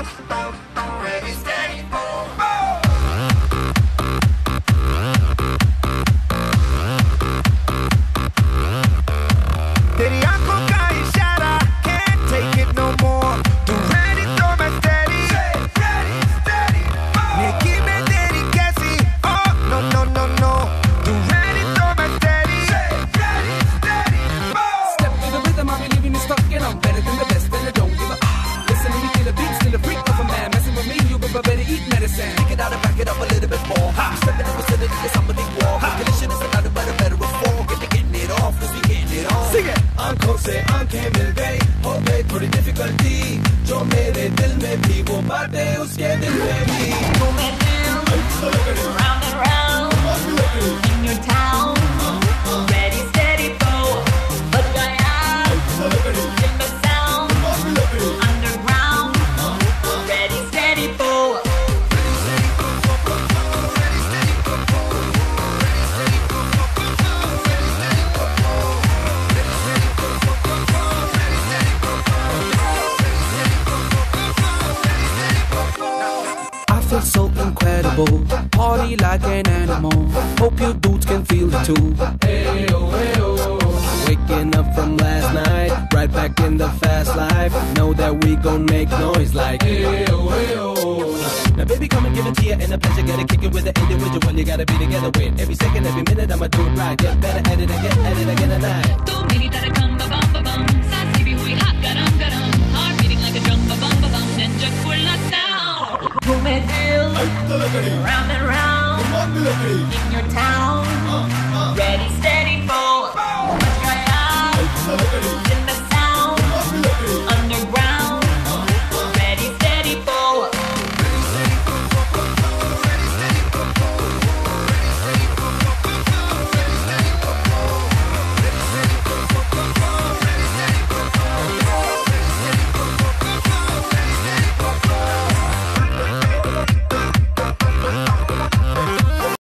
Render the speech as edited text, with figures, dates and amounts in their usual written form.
Ready, steady, go. तेरी आंखों का इशारा can't take it no more. तू ready तो मैं steady. Ready, steady, go. नेकी में तेरी कैसी? Oh no no no no. तू ready तो मैं steady. Ready, steady, go. Step to the rhythm, I be leaving you stuck and I'm better than the best and I don't give a. Listen to me, feel the beat, still a freak of a man. Messing with me, you better eat medicine. Pick it out and back it up a little bit more. I'm stepping in vicinity to somebody walk. Condition is another better reform. Getting it off, cause we getting it on. Sing it. आंखों से आंखें मिल गई, हो गई थोड़ी difficulty, जो मेरे दिल में भी वो बातें उसके दिल में भी. Round and round in your town. Ready, steady, go. But I am in the sound. Underground. Ready, steady, go. I feel so incredible, party like an animal. Hope you dudes can feel it too. Ayo, ayo. Waking up from last night, right back in the fast life. Know that we gon' make noise like ayo, ayo. Now baby, come and give it to you and a pleasure. Gotta kick it with the individual you gotta be together with. Every second, every minute, I'ma do it right. Get better at it and get at it again tonight. Tu meri tarah come ba bum ba bum. Saasi bhi hui hot garam garam. Heart beating like a drum ba bum ba bum. Then just pull us down. Boom and hill, round and round in your town. Ready, steady.